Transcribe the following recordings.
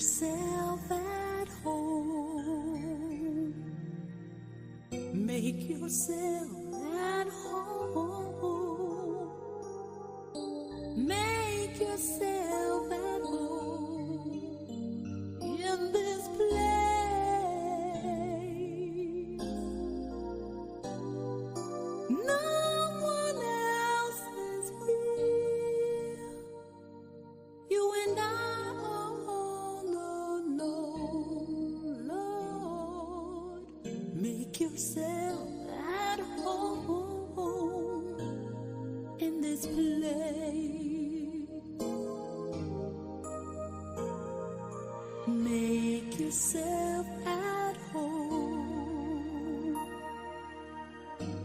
yourself at home. Make yourself at home. Make yourself at home in this place. No one else is here. You and I are all alone, Lord. Make yourself at home in this place. Make yourself at home.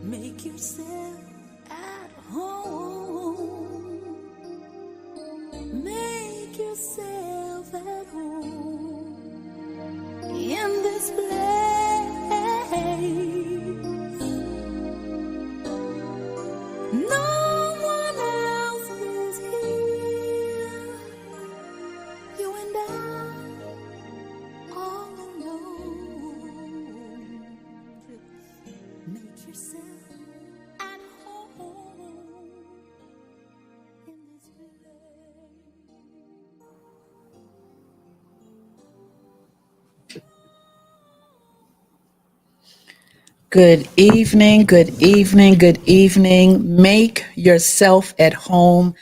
Make yourself at home. Make yourself at home in this place. No one else is here. You and I all alone. Make yourself at home in this place. Good evening, good evening, good evening. Make yourself at home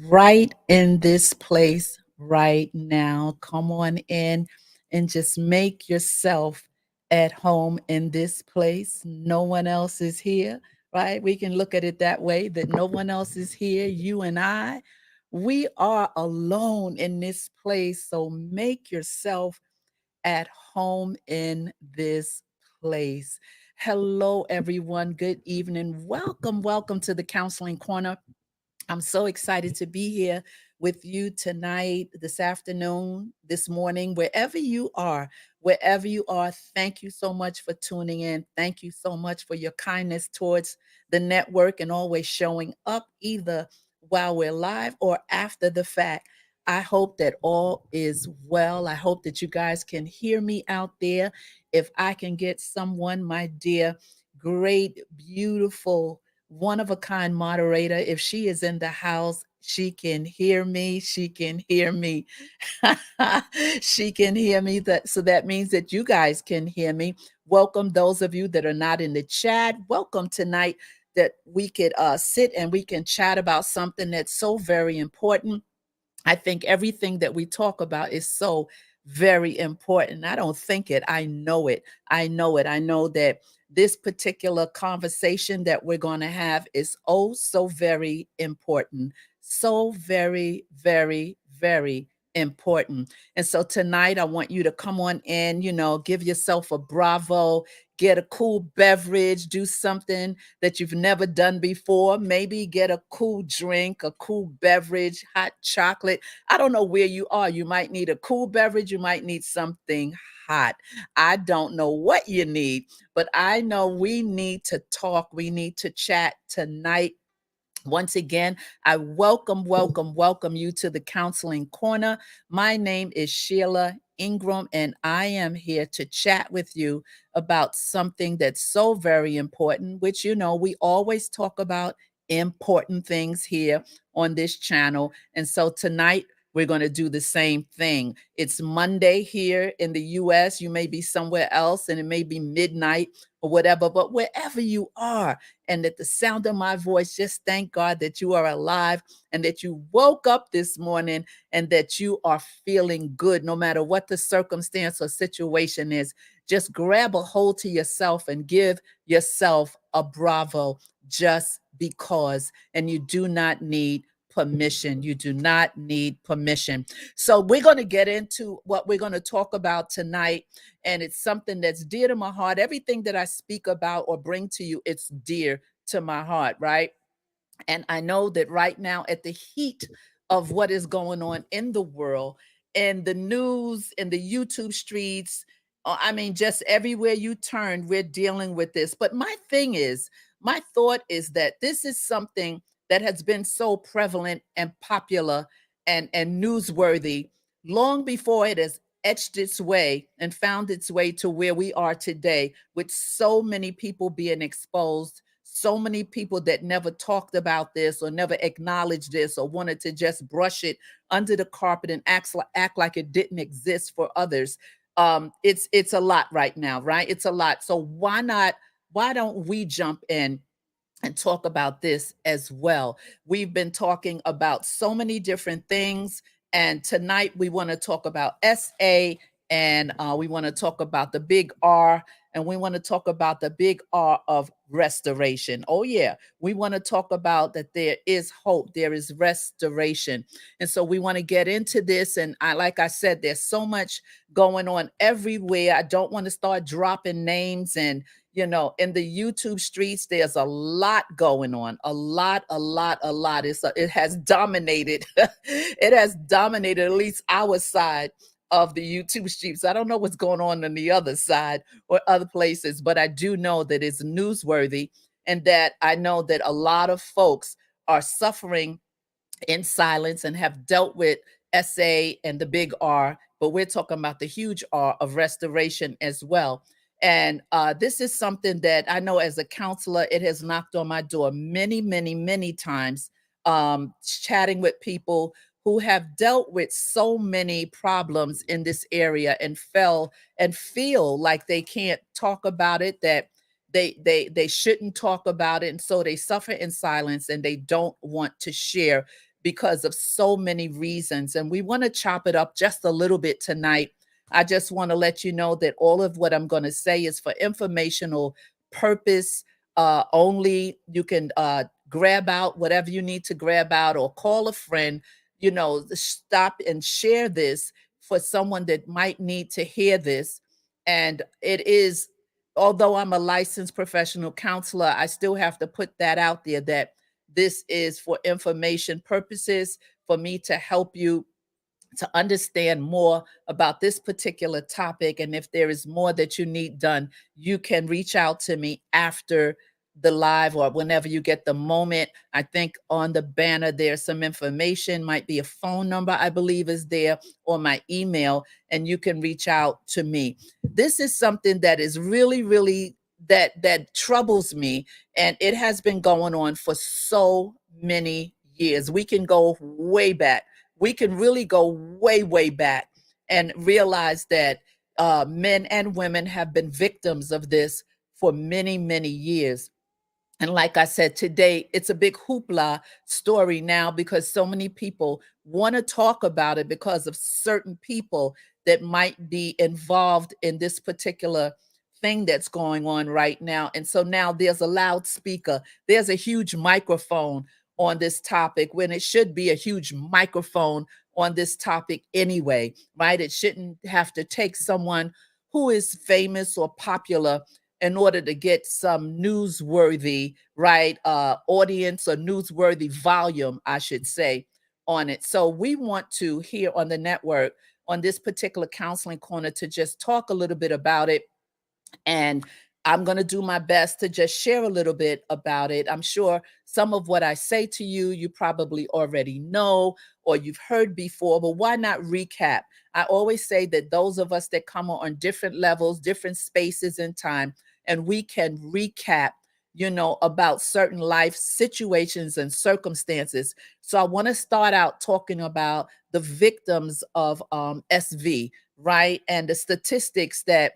right in this place right now. Come on in and just make yourself at home in this place. No one else is here, right? We can look at it that way, that no one else is here. You and I, we are alone in this place. So make yourself at home in this place. Hello, everyone. Good evening. Welcome, welcome to the Counseling Corner. I'm so excited to be here with you tonight, this afternoon, this morning, wherever you are. Wherever you are, thank you so much for tuning in. Thank you so much for your kindness towards the network and always showing up either while we're live or after the fact. I hope that all is well. I hope that you guys can hear me out there. If I can get someone, my dear, great, beautiful, one of a kind moderator. If she is in the house, she can hear me. She can hear me. She can hear me. So that means that you guys can hear me. Welcome those of you that are not in the chat. Welcome tonight that we could sit and we can chat about something that's so very important. I think everything that we talk about is so very important. I don't think it, I know it. I know it. I know that this particular conversation that we're going to have is oh so very important. So very, very, very important. And so tonight I want you to come on in, give yourself a bravo, get a cool beverage, do something that you've never done before. Maybe get a cool drink, a cool beverage, hot chocolate. I don't know where you are. You might need a cool beverage. You might need something hot. I don't know what you need, but I know we need to talk. We need to chat tonight. Once again, I welcome you to the Counseling Corner. My name is Sheila Ingram, and I am here to chat with you about something that's so very important, which, we always talk about important things here on this channel. And so tonight, we're going to do the same thing. It's Monday here in the US. You may be somewhere else and it may be midnight or whatever, but wherever you are, and at the sound of my voice, just thank God that you are alive and that you woke up this morning and that you are feeling good no matter what the circumstance or situation is. Just grab a hold to yourself and give yourself a bravo just because. And you do not need permission. You do not need permission. So we're going to get into what we're going to talk about tonight. And it's something that's dear to my heart. Everything that I speak about or bring to you, it's dear to my heart, right? And I know that right now, at the heat of what is going on in the world, in the news, in the YouTube streets, I mean, just everywhere you turn, we're dealing with this. But my thought is that this is something that has been so prevalent and popular and newsworthy long before it has etched its way and found its way to where we are today, with so many people being exposed, so many people that never talked about this or never acknowledged this or wanted to just brush it under the carpet and act like it didn't exist for others. It's a lot right now, right? It's a lot. So why don't we jump in and talk about this as well? We've been talking about so many different things, and tonight we want to talk about SA, and we want to talk about the big R, and we want to talk about the big R of restoration. Oh, yeah, we want to talk about that there is hope, there is restoration. And so we want to get into this. And like I said, there's so much going on everywhere. I don't want to start dropping names and in the YouTube streets, there's a lot going on, a lot, a lot, a lot. It has dominated, it has dominated at least our side of the YouTube streets. I don't know what's going on the other side or other places, but I do know that it's newsworthy, and that I know that a lot of folks are suffering in silence and have dealt with SA and the big R, but we're talking about the huge R of restoration as well. And this is something that I know as a counselor, it has knocked on my door many, many, many times, chatting with people who have dealt with so many problems in this area and feel like they can't talk about it, that they shouldn't talk about it, and so they suffer in silence and they don't want to share because of so many reasons. And we want to chop it up just a little bit tonight. I just want to let you know that all of what I'm going to say is for informational purpose only. You can grab out whatever you need to grab out, or call a friend, stop and share this for someone that might need to hear this. And it is, although I'm a licensed professional counselor, I still have to put that out there, that this is for information purposes, for me to help you to understand more about this particular topic. And if there is more that you need done, you can reach out to me after the live or whenever you get the moment. I think on the banner there's some information, might be a phone number, I believe is there, or my email, and you can reach out to me. This is something that is really, really that troubles me, and it has been going on for so many years. We can go way back. We can really go way, way back and realize that men and women have been victims of this for many, many years. And like I said, today it's a big hoopla story now, because so many people want to talk about it because of certain people that might be involved in this particular thing that's going on right now. And so now there's a loudspeaker, there's a huge microphone on this topic, when it should be a huge microphone on this topic anyway, right? It shouldn't have to take someone who is famous or popular in order to get some newsworthy, right, audience, or newsworthy volume, I should say, on it. So we want to, here on the network, on this particular counseling corner, to just talk a little bit about it. And I'm going to do my best to just share a little bit about it. I'm sure some of what I say to you, you probably already know or you've heard before, but why not recap? I always say that those of us that come on different levels, different spaces in time, and we can recap, about certain life situations and circumstances. So I want to start out talking about the victims of SV, right? And the statistics that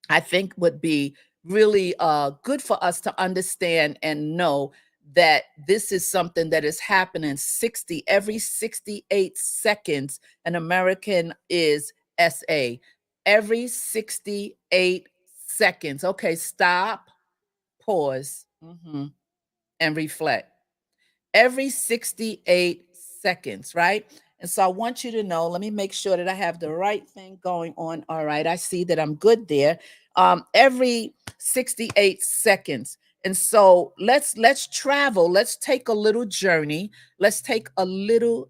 I think would be really good for us to understand and know that this is something that is happening every 68 seconds. An American is SA. Every 68 seconds. Okay, stop, pause, and reflect every 68 seconds, right? And so I want you to know, let me make sure that I have the right thing going on. All right, I see that I'm good there. Every 68 seconds. And so let's travel. Let's take a little journey. Let's take a little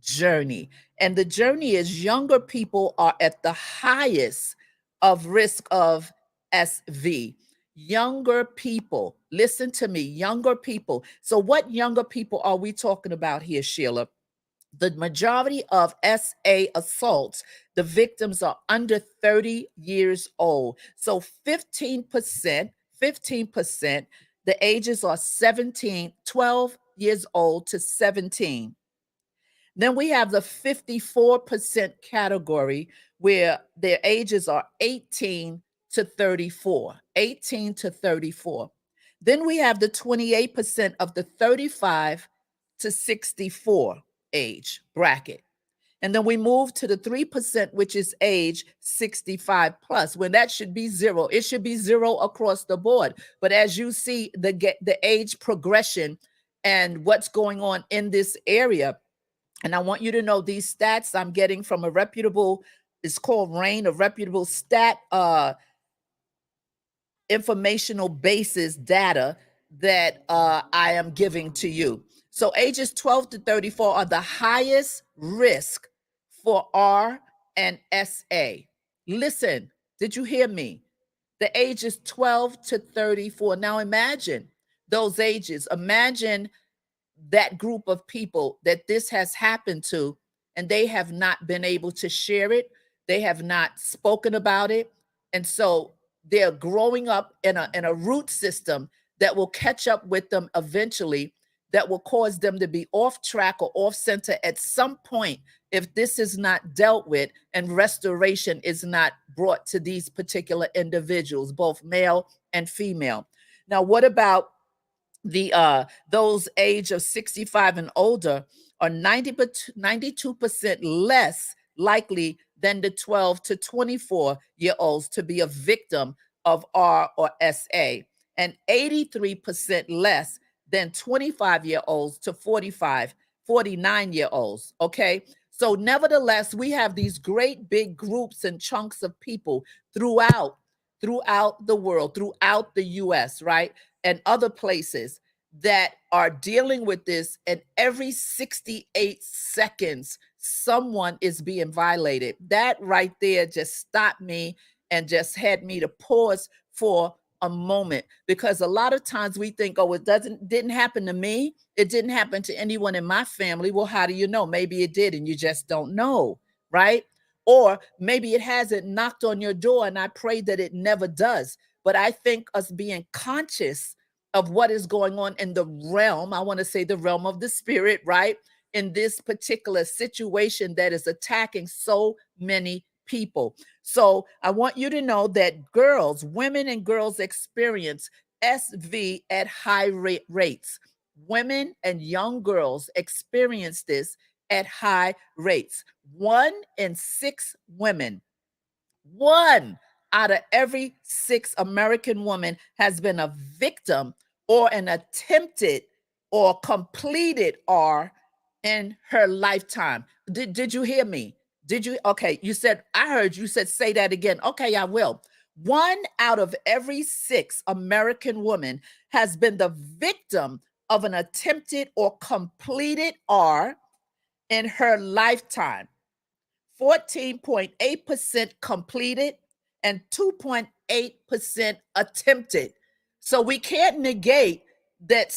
journey. And the journey is, younger people are at the highest of risk of SV. Younger people, listen to me, younger people. So, what younger people are we talking about here, Sheila? The majority of SA assaults, the victims are under 30 years old. So 15%, the ages are 17, 12 years old to 17. Then we have the 54% category where their ages are 18 to 34. 18 to 34. Then we have the 28% of the 35 to 64 age bracket. And then we move to the 3%, which is age 65 plus, when that should be zero. It should be zero across the board. But as you see the age progression and what's going on in this area, and I want you to know these stats I'm getting from a reputable, it's called RAIN, a reputable stat informational basis data that I am giving to you. So ages 12 to 34 are the highest risk for R and SA. Listen, did you hear me? The ages 12 to 34. Now imagine those ages. Imagine that group of people that this has happened to, and they have not been able to share it. They have not spoken about it. And so they're growing up in a root system that will catch up with them eventually, that will cause them to be off track or off center at some point if this is not dealt with and restoration is not brought to these particular individuals, both male and female. Now, what about the those age of 65 and older are 92% less likely than the 12 to 24-year-olds to be a victim of R or SA, and 83% less than 25-year-olds to 45, 49-year-olds. Okay. So nevertheless, we have these great big groups and chunks of people throughout the world, throughout the US, right? And other places that are dealing with this, and every 68 seconds someone is being violated. That right there just stopped me and just had me to pause for a moment, because a lot of times we think, oh, it didn't happen to me, it didn't happen to anyone in my family. Well, how do you know? Maybe it did and you just don't know, right? Or maybe it hasn't knocked on your door, and I pray that it never does. But I think us being conscious of what is going on in the realm, I want to say the realm of the spirit, right? In this particular situation that is attacking so many people. So I want you to know that girls, women and girls experience SV at high rates. Women and young girls experience this at high rates. 1 in 6 women, 1 out of every 6 American women has been a victim or an attempted or completed R in her lifetime. Did you hear me? Did you? Okay, you said, I heard you said, say that again. Okay, I will. 1 out of every 6 American women has been the victim of an attempted or completed R in her lifetime. 14.8% completed and 2.8% attempted. So we can't negate that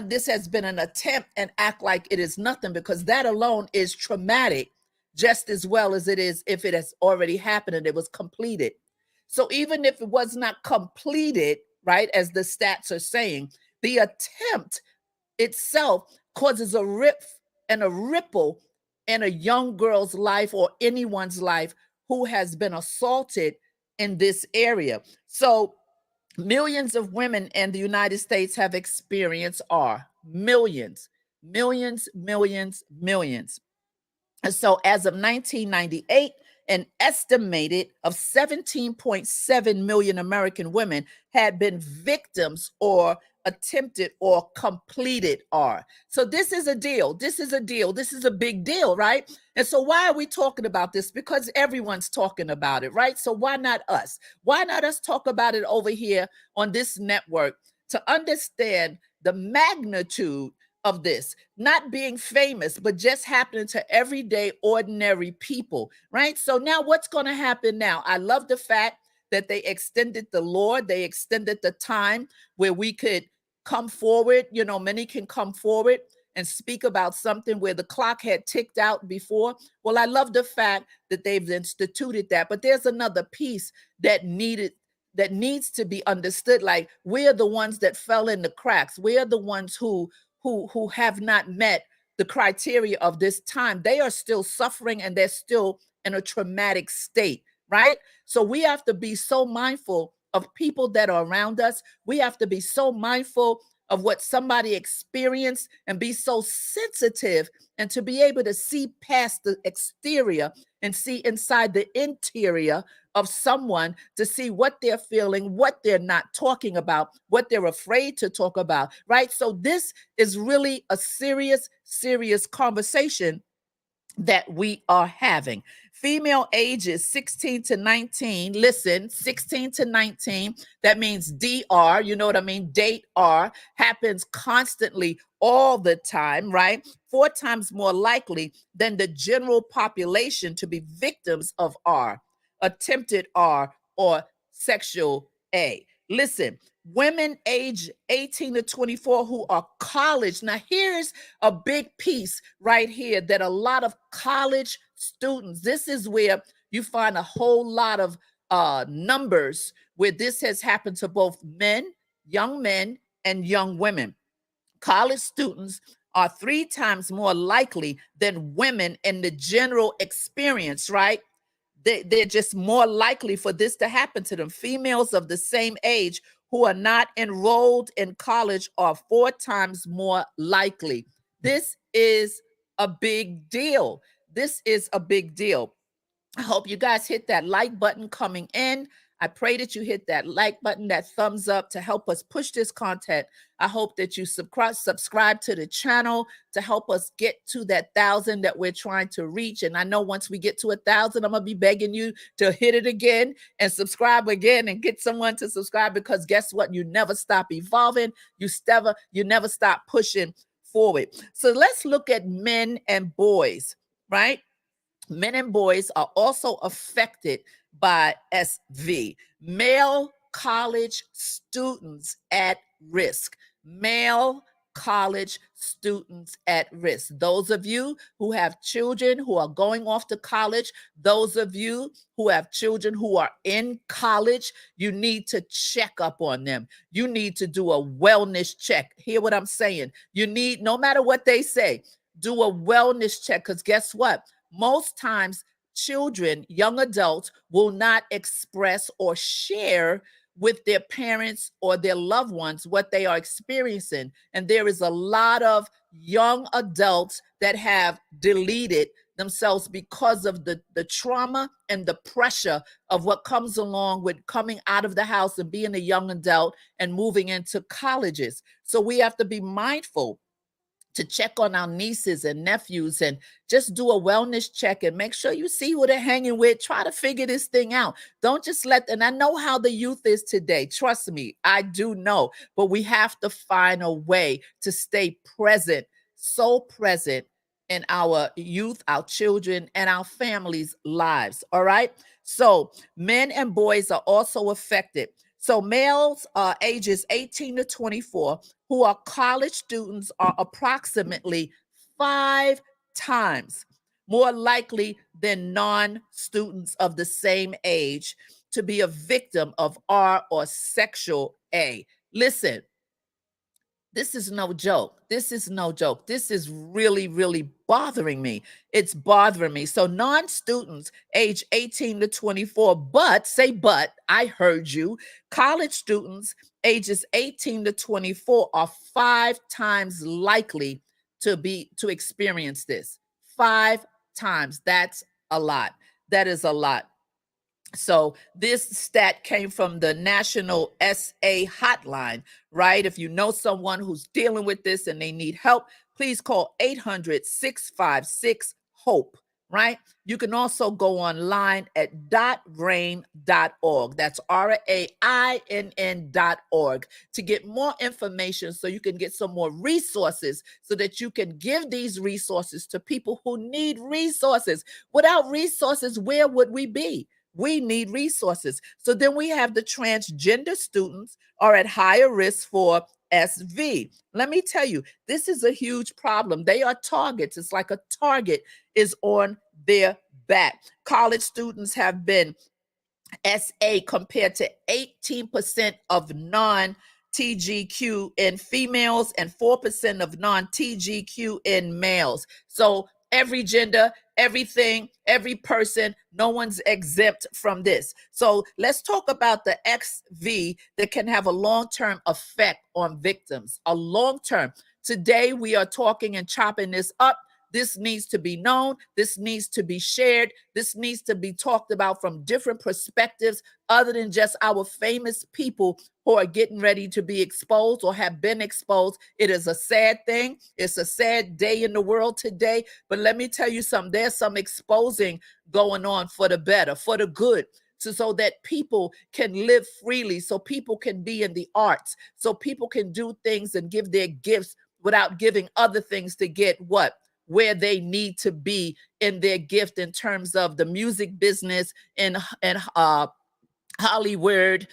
this has been an attempt and act like it is nothing, because that alone is traumatic just as well as it is if it has already happened and it was completed. So even if it was not completed, right, as the stats are saying, the attempt itself causes a rift and a ripple in a young girl's life or anyone's life who has been assaulted in this area. So millions of women in the United States have experienced R. Millions, millions, millions, millions. And so as of 1998, an estimated of 17.7 million American women had been victims or attempted or completed R. So this is a deal. This is a deal. This is a big deal, right? And so why are we talking about this? Because everyone's talking about it, right? So why not us? Why not us talk about it over here on this network to understand the magnitude of this, not being famous, but just happening to everyday, ordinary people, right? So now what's going to happen now? I love the fact that they extended the law, they extended the time where we could come forward. You know, many can come forward and speak about something where the clock had ticked out before. Well, I love the fact that they've instituted that, but there's another piece that needs to be understood. Like, we're the ones that fell in the cracks. We're the ones who have not met the criteria of this time. They are still suffering and they're still in a traumatic state, right? So we have to be so mindful of people that are around us. We have to be so mindful of what somebody experienced and be so sensitive and to be able to see past the exterior and see inside the interior of someone, to see what they're feeling, what they're not talking about, what they're afraid to talk about, right? So this is really a serious, serious conversation that we are having. Female ages 16 to 19, listen, 16 to 19, that means DR, you know what I mean? Date R happens constantly all the time, right? 4 times more likely than the general population to be victims of R, attempted R, or sexual A. Listen, women age 18 to 24 who are college. Now, here's a big piece right here that a lot of college students, this is where you find a whole lot of numbers where this has happened to both men, and young women. College students are 3 times more likely than women in the general experience, right? They're just more likely for this to happen to them. Females of the same age who are not enrolled in college are 4 times more likely. This is a big deal. This is a big deal. I hope you guys hit that like button coming in. I pray that you hit that like button, that thumbs up to help us push this content. I hope that you subscribe to the channel to help us get to that 1,000 that we're trying to reach. And I know once we get to 1,000, I'm going to be begging you to hit it again and subscribe again and get someone to subscribe, because guess what? You never stop evolving. You never stop pushing forward. So let's look at men and boys, right? Men and boys are also affected by SV. Male college students at risk. Male college students at risk. Those of you who have children who are going off to college, those of you who have children who are in college, you need to check up on them. You need to do a wellness check. Hear what I'm saying? You need, no matter what they say, do a wellness check, because guess what? Most times, children, young adults, will not express or share with their parents or their loved ones what they are experiencing. And there is a lot of young adults that have deleted themselves because of the trauma and the pressure of what comes along with coming out of the house and being a young adult and moving into colleges. So we have to be mindful to check on our nieces and nephews and just do a wellness check and make sure you see who they're hanging with. Try to figure this thing out. Don't just and I know how the youth is today. Trust me, I do know, but we have to find a way to stay present, so present in our youth, our children, and our families' lives. All right. So men and boys are also affected. So males ages 18 to 24 who are college students are approximately 5 times more likely than non-students of the same age to be a victim of R or sexual A. Listen, this is no joke. This is no joke. This is really, really bothering me. It's bothering me. So, non students age 18 to 24, but, I heard you. College students ages 18 to 24 are 5 times likely to experience this. 5 times. That's a lot. That is a lot. So this stat came from the National SA hotline, right? If you know someone who's dealing with this and they need help, please call 800-656-HOPE, right? You can also go online at .rain.org. That's RAINN.org to get more information so you can get some more resources so that you can give these resources to people who need resources. Without resources, where would we be? We need resources. So then we have the transgender students are at higher risk for SV. Let me tell you, this is a huge problem. They are targets. It's like a target is on their back. College students have been SA compared to 18% of non TGQ in females and 4% of non TGQ in males. So every gender, everything, every person, no one's exempt from this. So let's talk about the XV that can have a long-term effect on victims, a long-term. Today we are talking and chopping this up. This needs to be known. This needs to be shared. This needs to be talked about from different perspectives other than just our famous people who are getting ready to be exposed or have been exposed. It is a sad thing. It's a sad day in the world today. But let me tell you something. There's some exposing going on for the better, for the good. So that people can live freely, so people can be in the arts, so people can do things and give their gifts without giving other things to get what? Where they need to be in their gift in terms of the music business and Hollywood,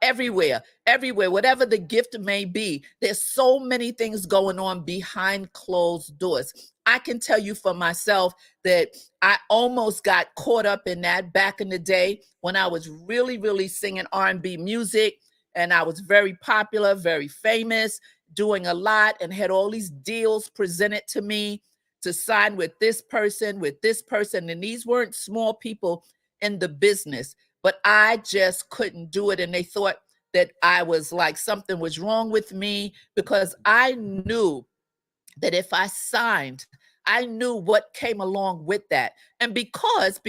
everywhere, whatever the gift may be. There's so many things going on behind closed doors. I can tell you for myself that I almost got caught up in that back in the day when I was really, really singing R&B music, and I was very popular, very famous, doing a lot, and had all these deals presented to me to sign with this person, and these weren't small people in the business, but I just couldn't do it. And they thought that I was like something was wrong with me because I knew that if I signed, I knew what came along with that. And because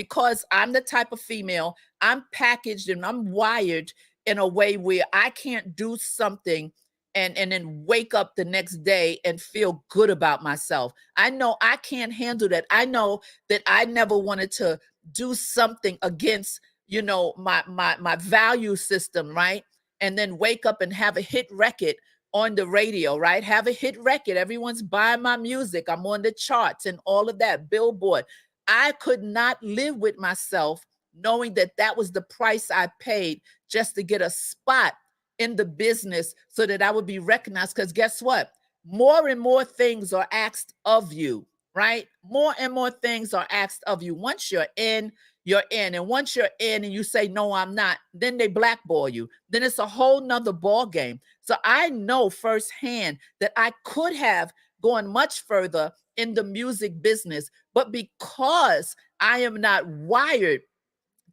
I'm the type of female, I'm packaged and I'm wired in a way where I can't do something and then wake up the next day and feel good about myself. I know I can't handle that. I know that I never wanted to do something against, my value system, right? And then wake up and have a hit record on the radio, right? Have a hit record. Everyone's buying my music. I'm on the charts and all of that, Billboard. I could not live with myself knowing that that was the price I paid just to get a spot in the business so that I would be recognized. Because guess what? More and more things are asked of you, right? More and more things are asked of you. Once you're in, you're in. And once you're in and you say, no, I'm not, then they blackball you. Then it's a whole nother ball game. So I know firsthand that I could have gone much further in the music business, but because I am not wired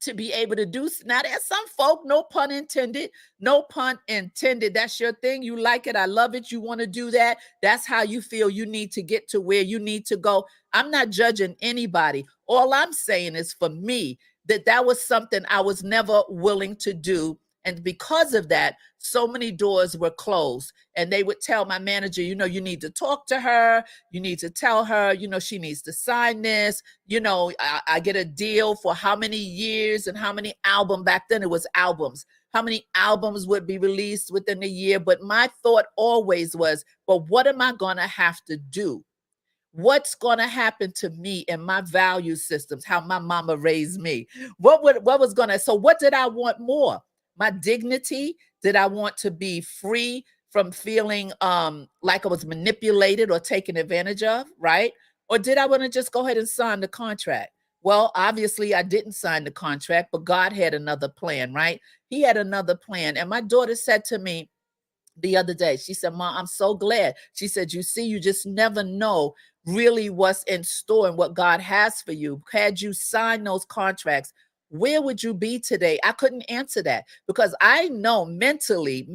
to be able to do. Now, there's some folk, no pun intended, no pun intended. That's your thing. You like it. I love it. You want to do that. That's how you feel you need to get to where you need to go. I'm not judging anybody. All I'm saying is for me, that was something I was never willing to do. And because of that, so many doors were closed. And they would tell my manager, you need to talk to her. You need to tell her, she needs to sign this. I get a deal for how many years and how many albums. Back then it was albums. How many albums would be released within a year. But my thought always was, but what am I going to have to do? What's going to happen to me and my value systems, how my mama raised me? So what did I want more? My dignity? Did I want to be free from feeling like I was manipulated or taken advantage of, right? Or did I want to just go ahead and sign the contract? Well, obviously I didn't sign the contract, but God had another plan, right? He had another plan. And my daughter said to me the other day, she said, Mom, I'm so glad. She said, you see, you just never know really what's in store and what God has for you. Had you signed those contracts, where would you be today? I couldn't answer that because I know mentally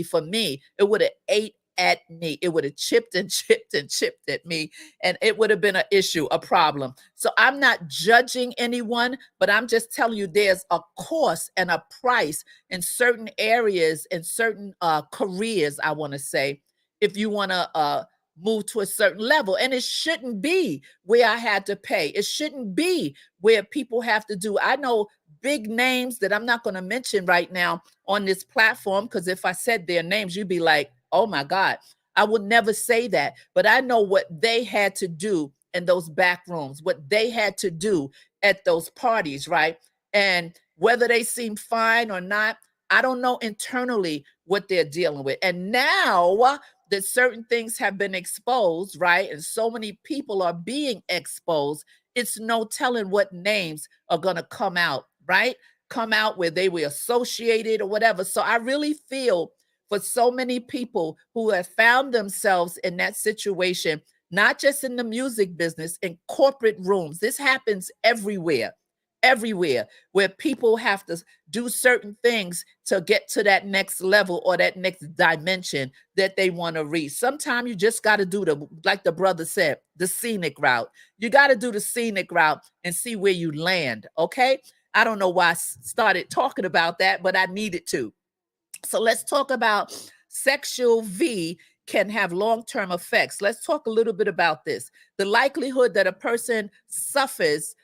for me, it would have ate at me. It would have chipped and chipped and chipped at me, and it would have been an issue, a problem. So I'm not judging anyone, but I'm just telling you there's a cost and a price in certain areas and certain careers, I want to say, if you want to move to a certain level. And it shouldn't be where I had to pay. It shouldn't be where people have to do. I know big names that I'm not going to mention right now on this platform, because if I said their names, you'd be like, oh my God, I would never say that. But I know what they had to do in those back rooms, what they had to do at those parties, right? And whether they seem fine or not, I don't know internally what they're dealing with. And now that certain things have been exposed, right? And so many people are being exposed, it's no telling what names are going to come out, right? Come out where they were associated or whatever. So I really feel for so many people who have found themselves in that situation, not just in the music business, in corporate rooms. This happens everywhere, everywhere, where people have to do certain things to get to that next level or that next dimension that they want to reach. Sometimes you just got to do like the brother said, the scenic route. You got to do the scenic route and see where you land. Okay. I don't know why I started talking about that, but I needed to. So let's talk about sexual V can have long-term effects. Let's talk a little bit about this. The likelihood that a person suffers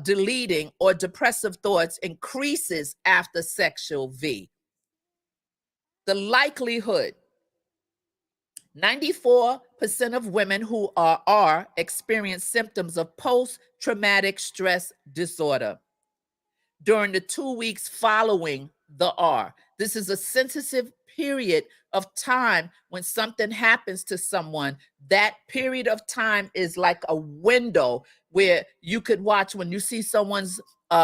deleting or depressive thoughts increases after sexual V. The likelihood, 94% of women who are R experience symptoms of post-traumatic stress disorder during the 2 weeks following the R. This is a sensitive period of time when something happens to someone. That period of time is like a window where you could watch when you see someone's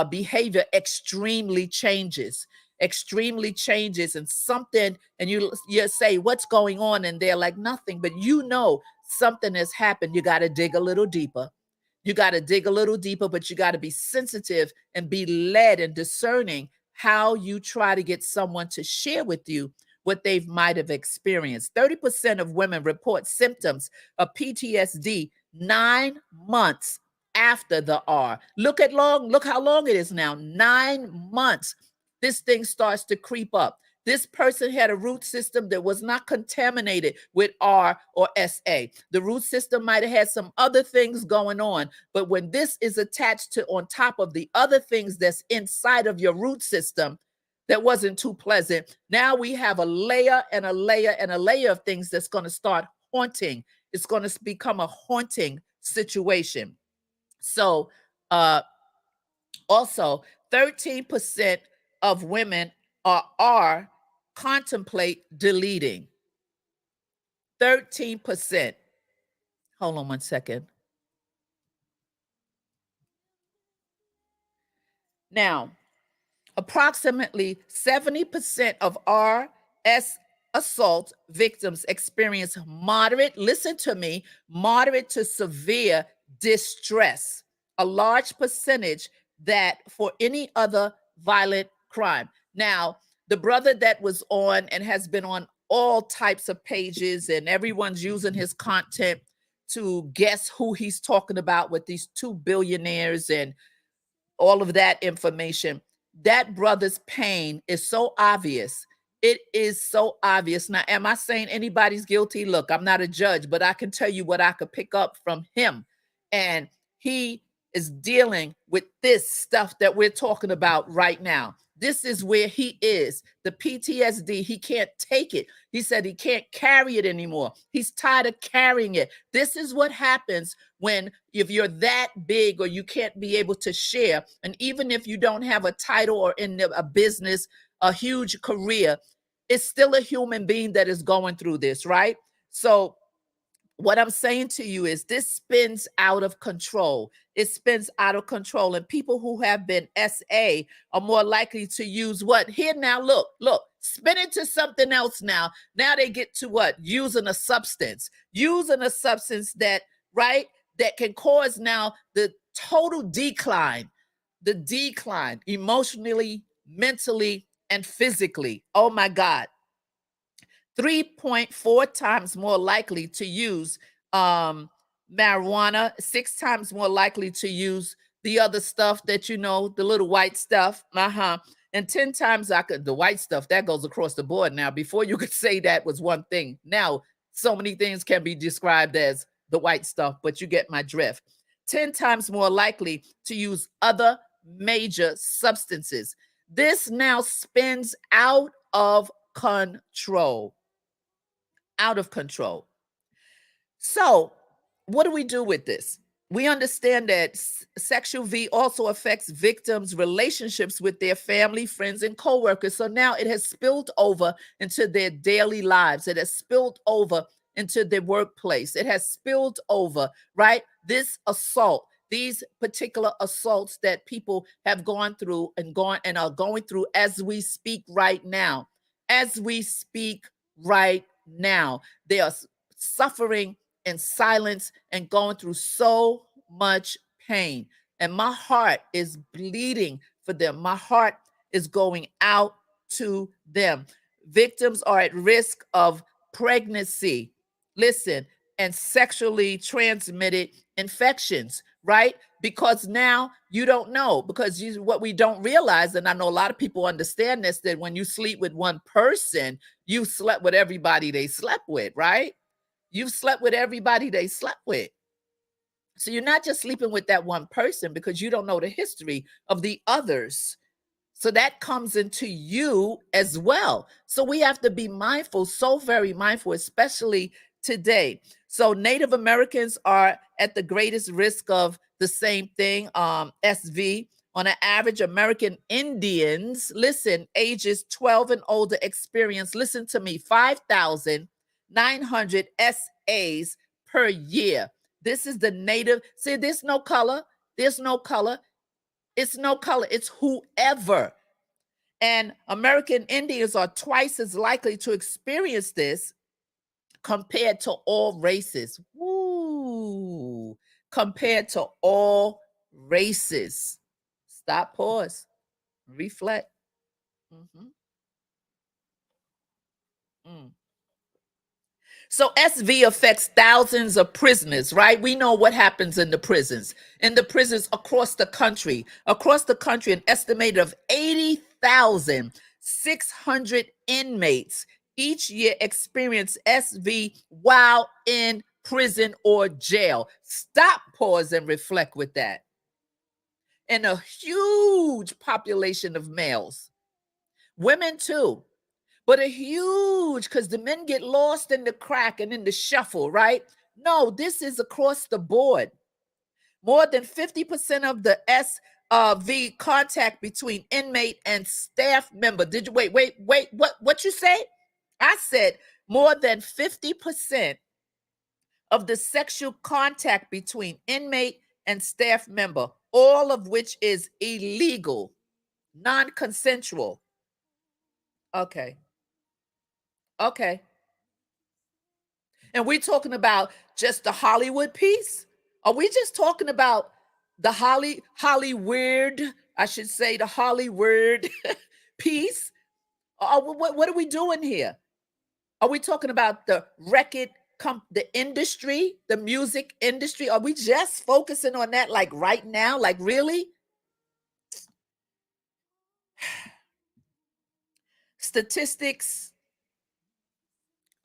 behavior extremely changes and something, and you say, what's going on? And they're like, nothing, but you know something has happened. You got to dig a little deeper. You got to dig a little deeper, but you got to be sensitive and be led and discerning how you try to get someone to share with you what they might have experienced. 30% of women report symptoms of PTSD 9 months after the R. Look how long it is now. 9 months. This thing starts to creep up. This person had a root system that was not contaminated with R or SA. The root system might have had some other things going on, but when this is attached to on top of the other things that's inside of your root system that wasn't too pleasant, now we have a layer and a layer and a layer of things that's going to start haunting. It's going to become a haunting situation. So, also, 13% of women are contemplate deleting. 13%. Hold on one second. Now, approximately 70% of RS assault victims experience moderate, listen to me, moderate to severe distress, a large percentage that for any other violent crime. Now, the brother that was on and has been on all types of pages, and everyone's using his content to guess who he's talking about with these two billionaires and all of that information. That brother's pain is so obvious. It is so obvious. Now, am I saying anybody's guilty? Look, I'm not a judge, but I can tell you what I could pick up from him. And he is dealing with this stuff that we're talking about right now. This is where he is. The PTSD, he can't take it. He said he can't carry it anymore. He's tired of carrying it. This is what happens when, if you're that big or you can't be able to share, and even if you don't have a title or in a business, a huge career, it's still a human being that is going through this, right? So what I'm saying to you is this spins out of control. It spins out of control. And people who have been SA are more likely to use what? Here now, look, spin it to something else now. Now they get to what? Using a substance that, right, that can cause now the total decline, emotionally, mentally, and physically. Oh my God. 3.4 times more likely to use marijuana, 6 times more likely to use the other stuff that you know, the little white stuff. And 10 times the white stuff that goes across the board now. Before you could say that was one thing. Now, so many things can be described as the white stuff, but you get my drift. 10 times more likely to use other major substances. This now spins out of control. Out of control. So, what do we do with this? we understand that sexual V also affects victims' relationships with their family, friends, and coworkers. So now it has spilled over into their daily lives. It has spilled over into their workplace. It has spilled over, right? This assault, these particular assaults that people have gone through and are going through as we speak right now. As we speak right now, they are suffering in silence and going through so much pain. And my heart is bleeding for them. My heart is going out to them. Victims are at risk of pregnancy, listen, and sexually transmitted infections, right? Because now you don't know, because what we don't realize, and I know a lot of people understand this, that when you sleep with one person, you slept with everybody they slept with, right? You've slept with everybody they slept with. So you're not just sleeping with that one person because you don't know the history of the others. So that comes into you as well. So we have to be mindful, so very mindful, especially today. So Native Americans are at the greatest risk of the same thing, SV. On an average, American Indians, listen, ages 12 and older experience, listen to me, 5,900 SAs per year. This is the native. See, there's no color. There's no color. It's no color. It's whoever. And American Indians are twice as likely to experience this compared to all races. Woo! Compared to all races. Stop, pause, reflect. Mhm. Mm. So SV affects thousands of prisoners, right? We know what happens in the prisons. In the prisons across the country. Across the country, an estimated of 80,600 inmates each year experience SV while in prison or jail. Stop, pause, and reflect with that. And a huge population of males. Women too, but a huge, because the men get lost in the crack and in the shuffle, right? No, this is across the board. More than 50% of the SV contact between inmate and staff member. Did you wait? What you say? I said more than 50% of the sexual contact between inmate and staff member, all of which is illegal, non-consensual. Okay. Okay. And we're talking about just the Hollywood piece? Are we just talking about the Hollywood, I should say, the Hollywood piece? What are we doing here? Are we talking about the record the industry, the music industry? Are we just focusing on that like right now? Like really? Statistics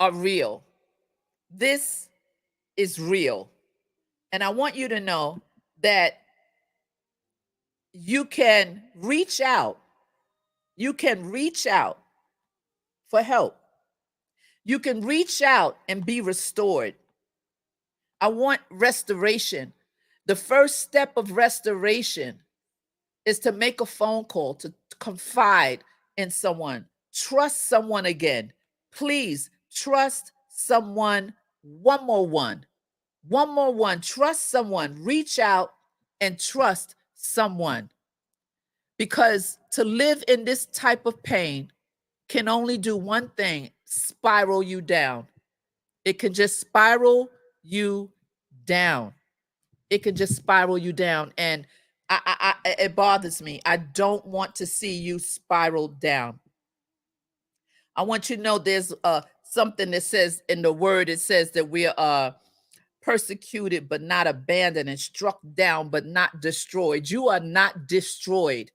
are real. This is real. And I want you to know that you can reach out. You can reach out for help. You can reach out and be restored. I want restoration. The first step of restoration is to make a phone call, to confide in someone, trust someone again. Please trust someone. One more one. One more one. Trust someone. Reach out and trust someone. Because to live in this type of pain can only do one thing: spiral you down. It can just spiral you down. It can just spiral you down. And it bothers me. I don't want to see you spiral down. I want you to know there's something that says in the word, it says that we're persecuted but not abandoned, and struck down but not destroyed. You are not destroyed.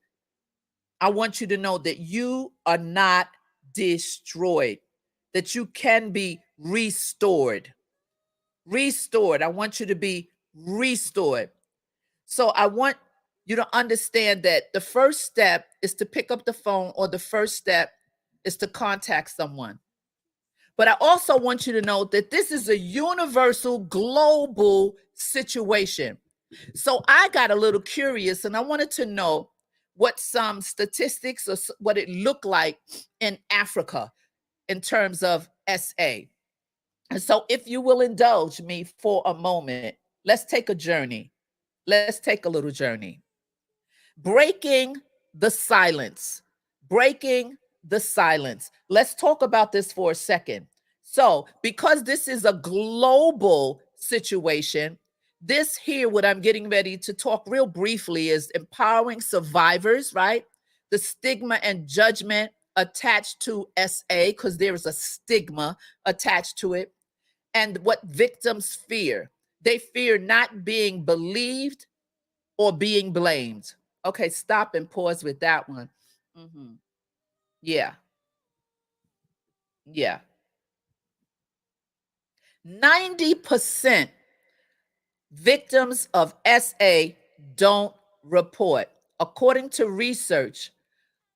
I want you to know that you are not destroyed, that you can be restored. Restored. I want you to be restored. So I want you to understand that the first step is to pick up the phone, or the first step is to contact someone. But I also want you to know that this is a universal, global situation. So I got a little curious and I wanted to know what some statistics or what it looked like in Africa in terms of SA. And so, if you will indulge me for a moment, let's take a journey. Let's take a little journey. Breaking the silence. Breaking the silence. Let's talk about this for a second. So, because this is a global situation, this here, what I'm getting ready to talk real briefly is empowering survivors, right? The stigma and judgment attached to SA, because there is a stigma attached to it, and what victims fear. They fear not being believed or being blamed. Okay, stop and pause with that one. Mhm. Yeah, yeah. 90% victims of SA don't report. According to research,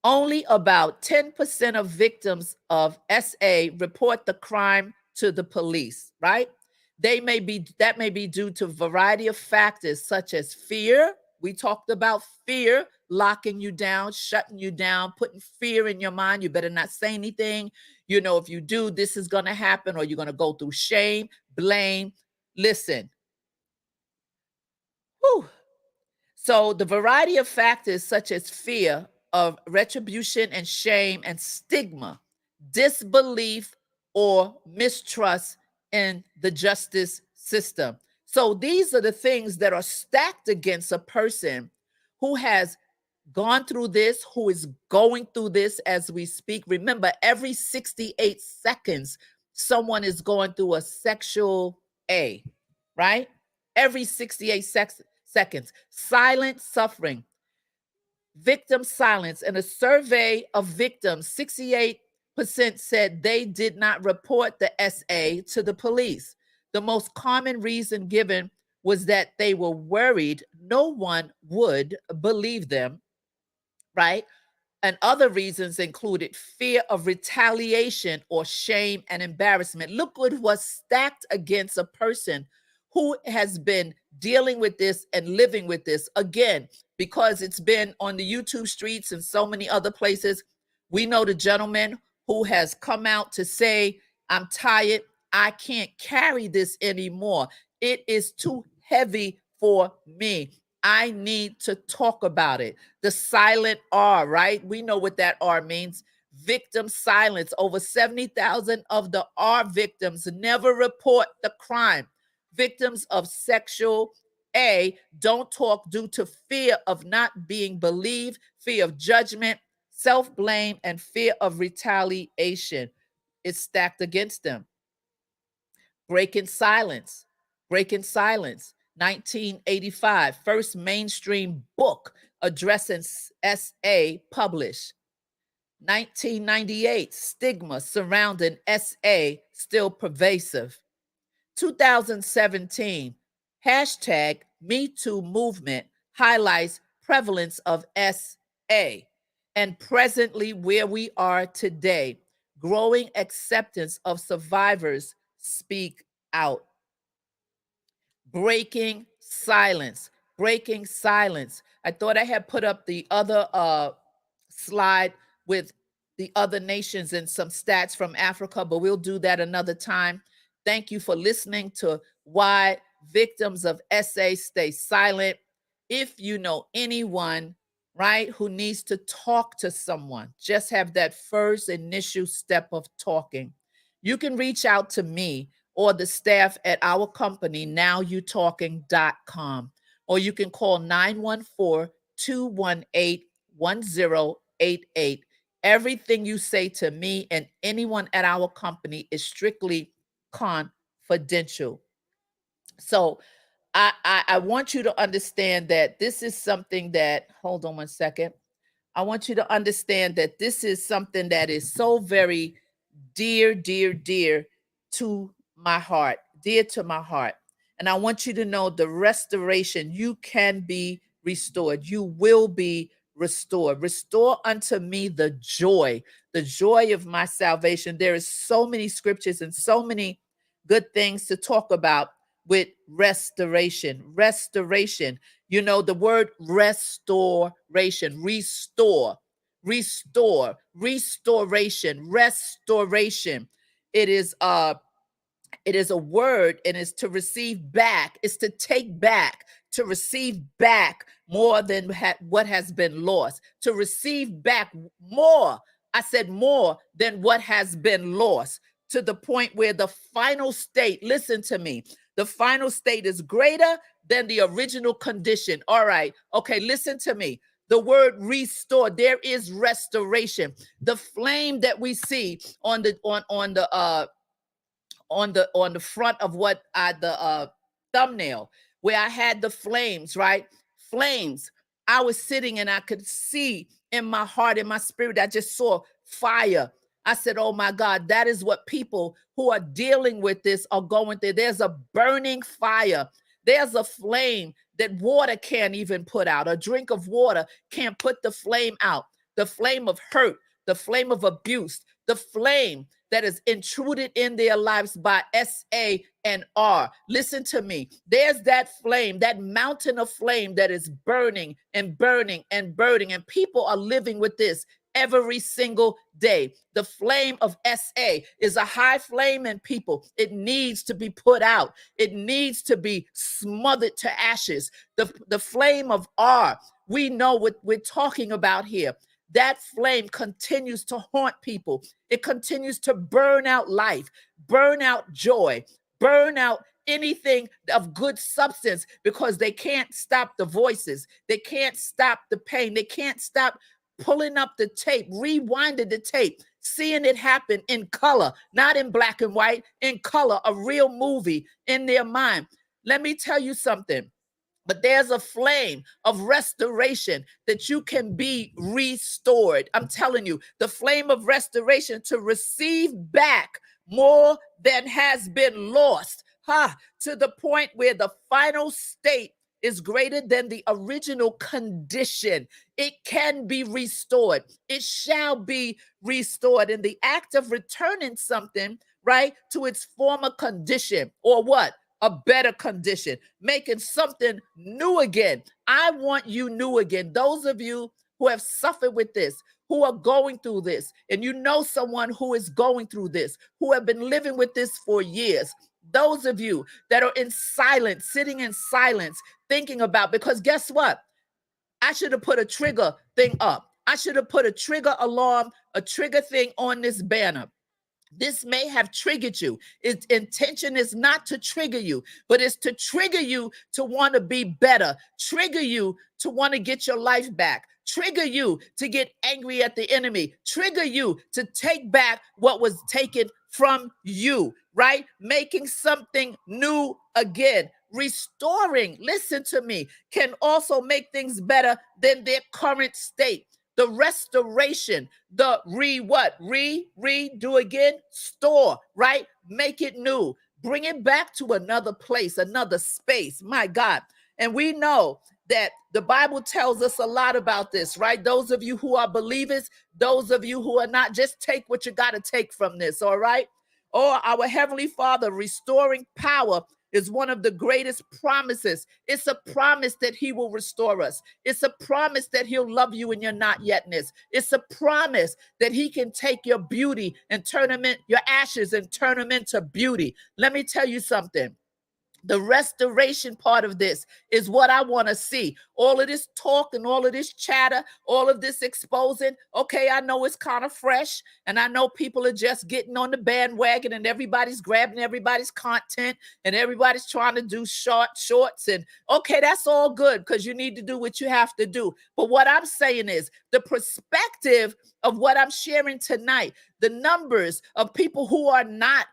only about 10% of victims of SA report the crime to the police, right? That may be due to a variety of factors such as fear. We talked about fear locking you down, shutting you down, putting fear in your mind. You better not say anything. You know, if you do, this is going to happen, or you're going to go through shame, blame. Listen, whew, so, the variety of factors such as fear of retribution and shame and stigma, disbelief, or mistrust in the justice system. So, these are the things that are stacked against a person who has gone through this, who is going through this as we speak. Remember, every 68 seconds, someone is going through a sexual A, right? Every 68 seconds. Silent suffering, victim silence. In a survey of victims, 68% said they did not report the SA to the police. The most common reason given was that they were worried no one would believe them, right? And other reasons included fear of retaliation or shame and embarrassment. Look what was stacked against a person who has been dealing with this and living with this. Again, because it's been on the YouTube streets and so many other places. We know the gentleman who has come out to say, I'm tired. I can't carry this anymore. It is too heavy for me. I need to talk about it. The silent R, right? We know what that R means. Victim silence. Over 70,000 of the R victims never report the crime. Victims of sexual A don't talk due to fear of not being believed, fear of judgment, self blame, and fear of retaliation. It's stacked against them. Breaking silence. Breaking silence. 1985, first mainstream book addressing SA published. 1998, stigma surrounding SA still pervasive. 2017, hashtag MeToo movement highlights prevalence of SA. And presently, where we are today, growing acceptance of survivors speak out. Breaking silence. Breaking silence. I thought I had put up the other slide with the other nations and some stats from Africa, but we'll do that another time. Thank you for listening to Why Victims of SA Stay Silent. If you know anyone, right, who needs to talk to someone, just have that first initial step of talking. You can reach out to me or the staff at our company, nowyoutalking.com, or you can call 914 218 1088. Everything you say to me and anyone at our company is strictly confidential. So I want you to understand that this is something that, hold on one second. I want you to understand that this is something that is so very dear, dear, dear to my heart, dear to my heart. And I want you to know the restoration, you can be restored. You will be restored. Restore unto me the joy of my salvation. There is so many scriptures and so many good things to talk about with restoration. Restoration. You know, the word restoration, restoration, restoration. It is it is a word, and it's to receive back, it's to take back, to receive back more than what has been lost, to receive back more. I said more than what has been lost, to the point where the final state, listen to me, the final state is greater than the original condition. All right. Okay, listen to me. The word restore, there is restoration. The flame that we see on the on the front of what the thumbnail, where I had the flames, right? Flames. I was sitting and I could see in my heart, in my spirit, I just saw fire. I said, oh my God, that is what people who are dealing with this are going through. There's a burning fire. There's a flame that water can't even put out. A drink of water can't put the flame out. The flame of hurt, the flame of abuse, the flame that is intruded in their lives by S-A and R. Listen to me. There's that flame, that mountain of flame that is burning and burning and burning, and people are living with this every single day. The flame of SA is a high flame in people. It needs to be put out. It needs to be smothered to ashes. The flame of R, we know what we're talking about here. That flame continues to haunt people. It continues to burn out life, burn out joy, burn out anything of good substance, because they can't stop the voices. They can't stop the pain. They can't stop pulling up the tape, rewinding the tape, seeing it happen in color, not in black and white, in color, a real movie in their mind. Let me tell you something. But there's a flame of restoration that you can be restored. I'm telling you, the flame of restoration to receive back more than has been lost. To the point where the final state is greater than the original condition. It can be restored. It shall be restored. In the act of returning something, right, to its former condition, or what? A better condition, making something new again. I want you new again. Those of you who have suffered with this, who are going through this, and you know someone who is going through this, who have been living with this for years. Those of you that are in silence, sitting in silence, thinking about, because guess what? I should have put a trigger thing up. I should have put a trigger alarm, a trigger thing on this banner. This may have triggered you. Its intention is not to trigger you, but it's to trigger you to want to be better, trigger you to want to get your life back, trigger you to get angry at the enemy, trigger you to take back what was taken from you, right? Making something new again. Restoring, listen to me, can also make things better than their current state. The restoration, the redo again, store, right? Make it new, bring it back to another place, another space. My God. And we know that the Bible tells us a lot about this, right? Those of you who are believers, those of you who are not, just take what you got to take from this, all right? Or our Heavenly Father, restoring power is one of the greatest promises. It's a promise that He will restore us. It's a promise that He'll love you in your not yetness. It's a promise that He can take your beauty and turn them in, your ashes, and turn them into beauty. Let me tell you something. The restoration part of this is what I want to see. All of this talk and all of this chatter, all of this exposing. Okay, I know it's kind of fresh, and I know people are just getting on the bandwagon, and everybody's grabbing everybody's content, and everybody's trying to do shorts. And okay, that's all good, because you need to do what you have to do. But what I'm saying is the perspective of what I'm sharing tonight, the numbers of people who are not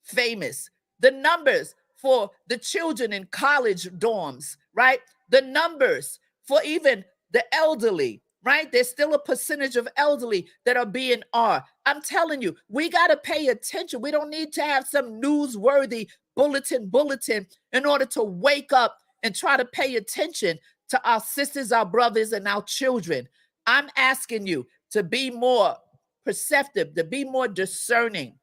famous, the numbers for the children in college dorms, right? The numbers for even the elderly, right? There's still a percentage of elderly that are being R. I'm telling you, we got to pay attention. We don't need to have some newsworthy bulletin in order to wake up and try to pay attention to our sisters, our brothers, and our children. I'm asking you to be more perceptive, to be more discerning,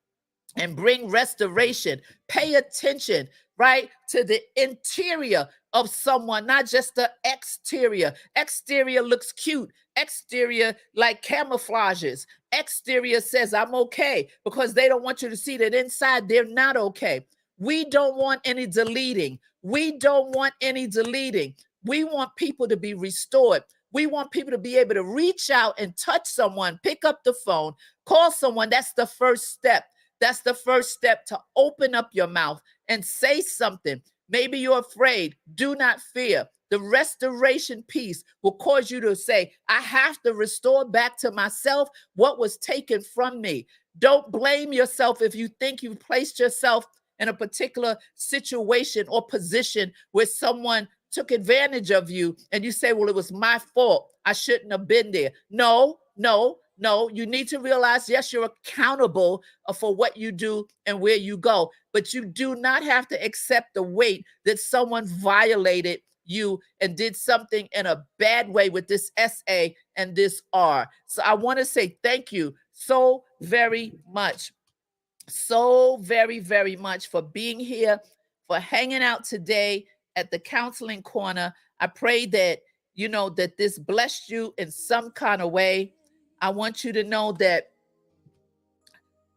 and bring restoration. Pay attention, right? To the interior of someone, not just the exterior. Exterior looks cute. Exterior like camouflages. Exterior says, I'm okay, because they don't want you to see that inside they're not okay. We don't want any deleting. We don't want any deleting. We want people to be restored. We want people to be able to reach out and touch someone, pick up the phone, call someone. That's the first step. That's the first step, to open up your mouth and say something. Maybe you're afraid. Do not fear. The restoration piece will cause you to say, I have to restore back to myself what was taken from me. Don't blame yourself if you think you've placed yourself in a particular situation or position where someone took advantage of you and you say, well, it was my fault. I shouldn't have been there. No, no, no. You need to realize, yes, you're accountable for what you do and where you go, but you do not have to accept the weight that someone violated you and did something in a bad way with this SA and this R. So I want to say thank you so very much, so very, very much for being here, for hanging out today at the Counseling Corner. I pray that, that this blessed you in some kind of way. I want you to know that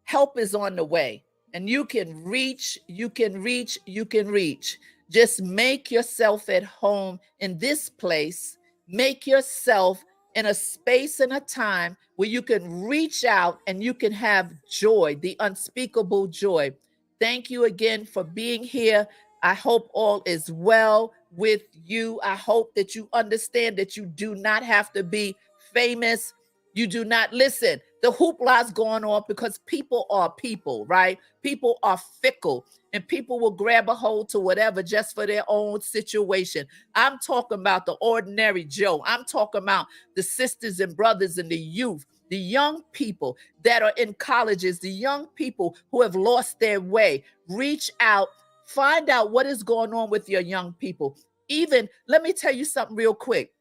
help is on the way, and you can reach, you can reach, you can reach. Just make yourself at home in this place. Make yourself in a space and a time where you can reach out and you can have joy, the unspeakable joy. Thank you again for being here. I hope all is well with you. I hope that you understand that you do not have to be famous. You do not listen. The hoopla is going on because people are people, right? People are fickle, and people will grab a hold to whatever just for their own situation. I'm talking about the ordinary Joe. I'm talking about the sisters and brothers and the youth, the young people that are in colleges, the young people who have lost their way. Reach out, find out what is going on with your young people. Even, let me tell you something real quick.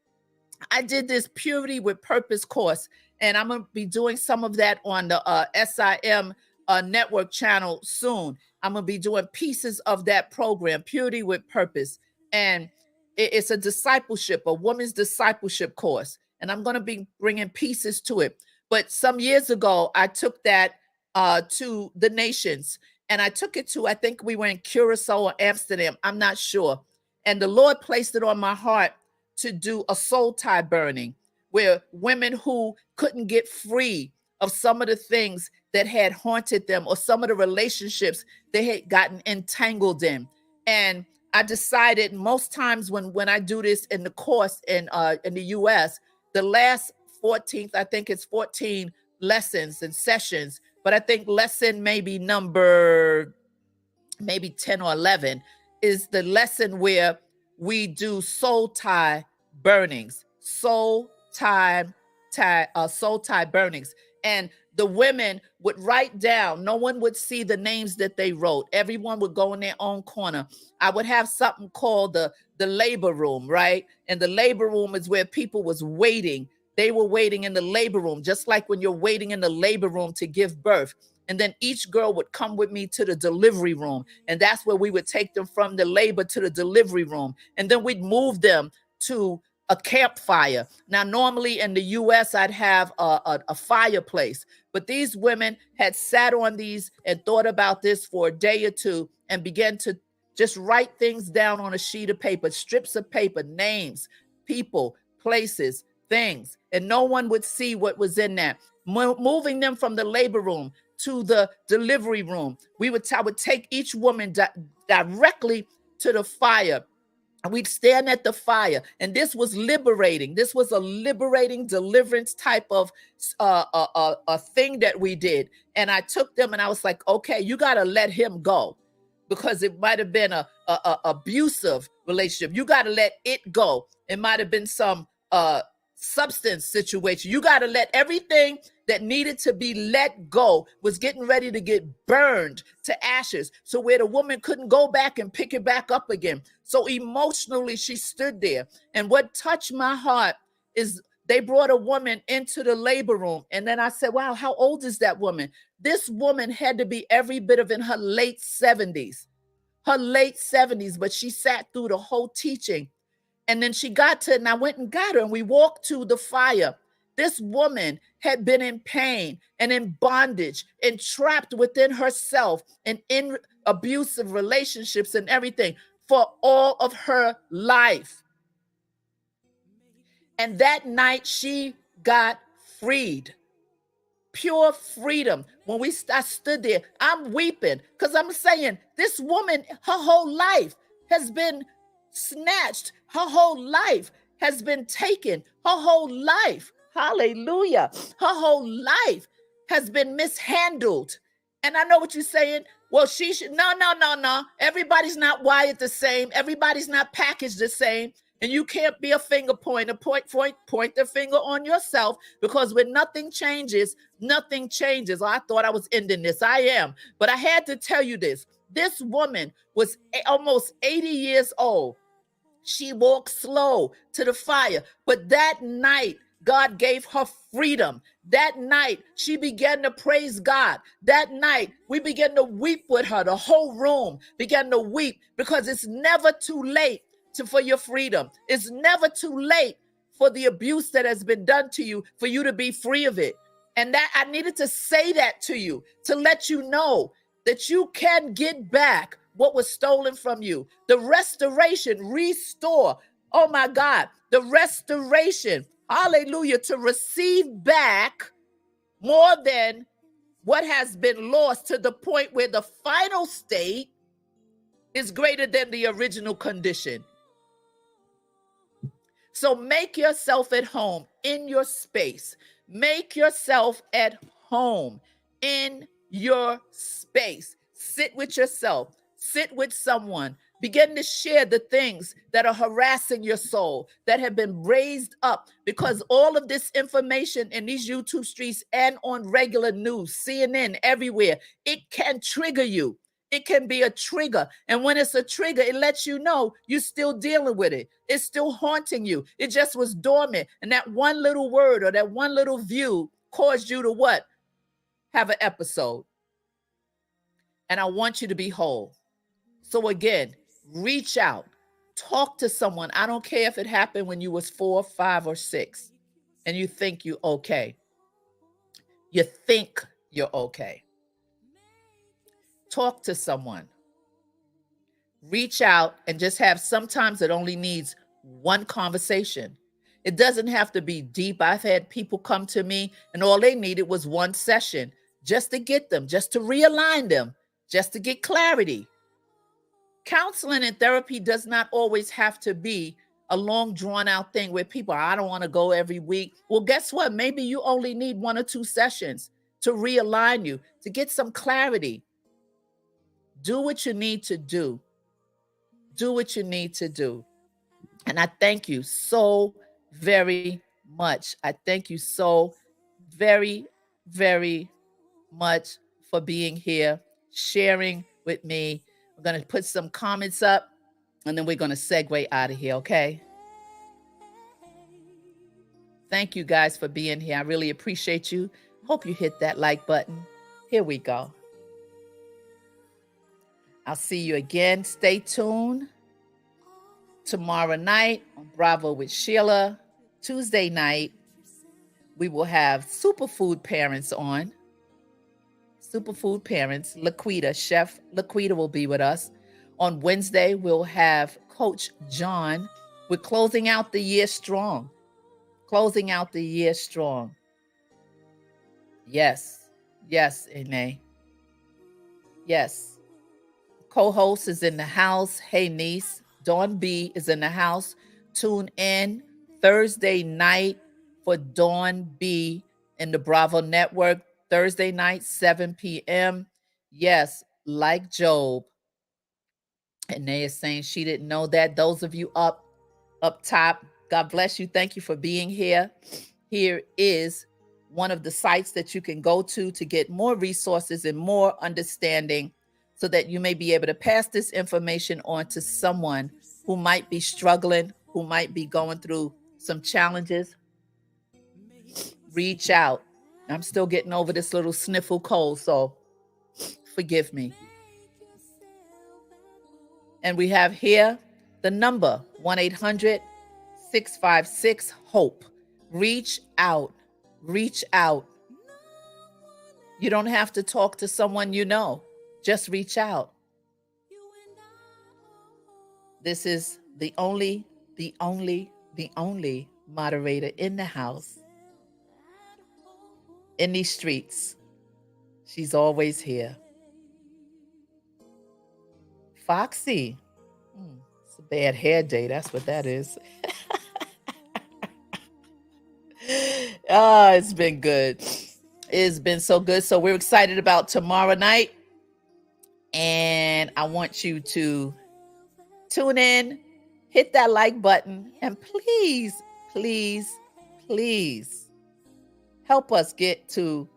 I did this Purity with Purpose course, and I'm going to be doing some of that on the SIM network channel soon. I'm going to be doing pieces of that program, Purity with Purpose. And it's a discipleship, a woman's discipleship course. And I'm going to be bringing pieces to it. But some years ago, I took that to the nations. And I took it to, I think we were in Curacao or Amsterdam. I'm not sure. And the Lord placed it on my heart to do a soul tie burning, where women who couldn't get free of some of the things that had haunted them or some of the relationships they had gotten entangled in. And I decided most times when I do this in the course in the US, the last 14th, I think it's 14 lessons and sessions, but I think lesson maybe number maybe 10 or 11 is the lesson where we do soul tie burnings, soul tie burnings. And the women would write down, no one would see the names that they wrote. Everyone would go in their own corner. I would have something called the labor room, right? And the labor room is where people was waiting. They were waiting in the labor room, just like when you're waiting in the labor room to give birth. And then each girl would come with me to the delivery room. And that's where we would take them from the labor to the delivery room. And then we'd move them to a campfire. Now, normally in the US, I'd have a fireplace, but these women had sat on these and thought about this for a day or two and began to just write things down on a sheet of paper, strips of paper, names, people, places, things, and no one would see what was in that. Moving them from the labor room to the delivery room. I would take each woman directly to the fire. We'd stand at the fire, and this was liberating. This was a liberating deliverance type of a thing that we did. And I took them, and I was like, okay, you got to let him go, because it might have been a abusive relationship. You got to let it go. It might have been some substance situation. You got to let everything that needed to be let go was getting ready to get burned to ashes. So where the woman couldn't go back and pick it back up again. So emotionally, she stood there. And what touched my heart is they brought a woman into the labor room. And then I said, wow, how old is that woman? This woman had to be every bit of in her late 70s. her late 70s, but she sat through the whole teaching. And then she got to, and I went and got her, and we walked to the fire. This woman had been in pain and in bondage and trapped within herself and in abusive relationships and everything for all of her life. And that night she got freed. Pure freedom. When I stood there, I'm weeping because I'm saying this woman, her whole life has been snatched. Her whole life has been taken. Her whole life, hallelujah, her whole life has been mishandled. And I know what you're saying. Well, she should, no. Everybody's not wired the same. Everybody's not packaged the same. And you can't be a finger pointer, point the finger on yourself, because when nothing changes, nothing changes. Oh, I thought I was ending this. I am. But I had to tell you this. This woman was almost 80 years old. She walked slow to the fire. But that night, God gave her freedom. That night, she began to praise God. That night, we began to weep with her. The whole room began to weep, because it's never too late for your freedom. It's never too late for the abuse that has been done to you, for you to be free of it. And that I needed to say that to you, to let you know that you can get back what was stolen from you. The restoration, restore. Oh my God, the restoration, hallelujah, to receive back more than what has been lost, to the point where the final state is greater than the original condition. So make yourself at home in your space. Make yourself at home in your space. Sit with yourself. Sit with someone. Begin to share the things that are harassing your soul, that have been raised up, because all of this information in these YouTube streets and on regular news, CNN, everywhere, it can trigger you. It can be a trigger. And when it's a trigger, it lets you know you're still dealing with it. It's still haunting you. It just was dormant. And that one little word or that one little view caused you to what? Have an episode. And I want you to be whole. So again, reach out. Talk to someone. I don't care if it happened when you was 4, 5, or 6, and you think you're okay. You think you're okay. Talk to someone. Reach out and just have, sometimes it only needs one conversation. It doesn't have to be deep. I've had people come to me and all they needed was one session just to get them, just to realign them, just to get clarity. Counseling and therapy does not always have to be a long drawn out thing where people, I don't want to go every week. Well, guess what? Maybe you only need 1 or 2 sessions to realign you, to get some clarity. Do what you need to do. Do what you need to do. And I thank you so very much. I thank you so very, very much for being here, sharing with me. We're going to put some comments up and then we're going to segue out of here, okay? Thank you guys for being here. I really appreciate you. Hope you hit that like button. Here we go. I'll see you again. Stay tuned. Tomorrow night on Bravo with Sheila. Tuesday night, we will have Superfood Parents on. Superfood Parents, Laquita, Chef Laquita will be with us. On Wednesday, we'll have Coach John. We're closing out the year strong. Closing out the year strong. Yes. Yes, Ine. Yes. Co-host is in the house. Hey, niece. Dawn B is in the house. Tune in Thursday night for Dawn B in the Bravo Network. Thursday night, 7 p.m. Yes, like Job. And they are saying she didn't know that. Those of you up top, God bless you. Thank you for being here. Here is one of the sites that you can go to get more resources and more understanding, so that you may be able to pass this information on to someone who might be struggling, who might be going through some challenges. Reach out. I'm still getting over this little sniffle cold, so forgive me. And we have here the number 1-800-656-HOPE. Reach out. Reach out. You don't have to talk to someone you know. Just reach out. This is the only moderator in the house, in these streets. She's always here. Foxy. It's a bad hair day. That's what that is. It's been good. It's been so good. So we're excited about tomorrow night. And I want you to tune in, hit that like button, and please, please, please help us get to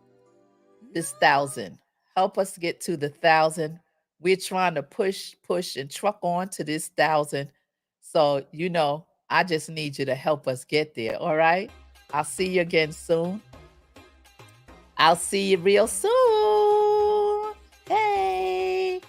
this 1,000. Help us get to the 1,000. We're trying to push, and truck on to this 1,000. So, I just need you to help us get there. All right. I'll see you again soon. I'll see you real soon. Hey.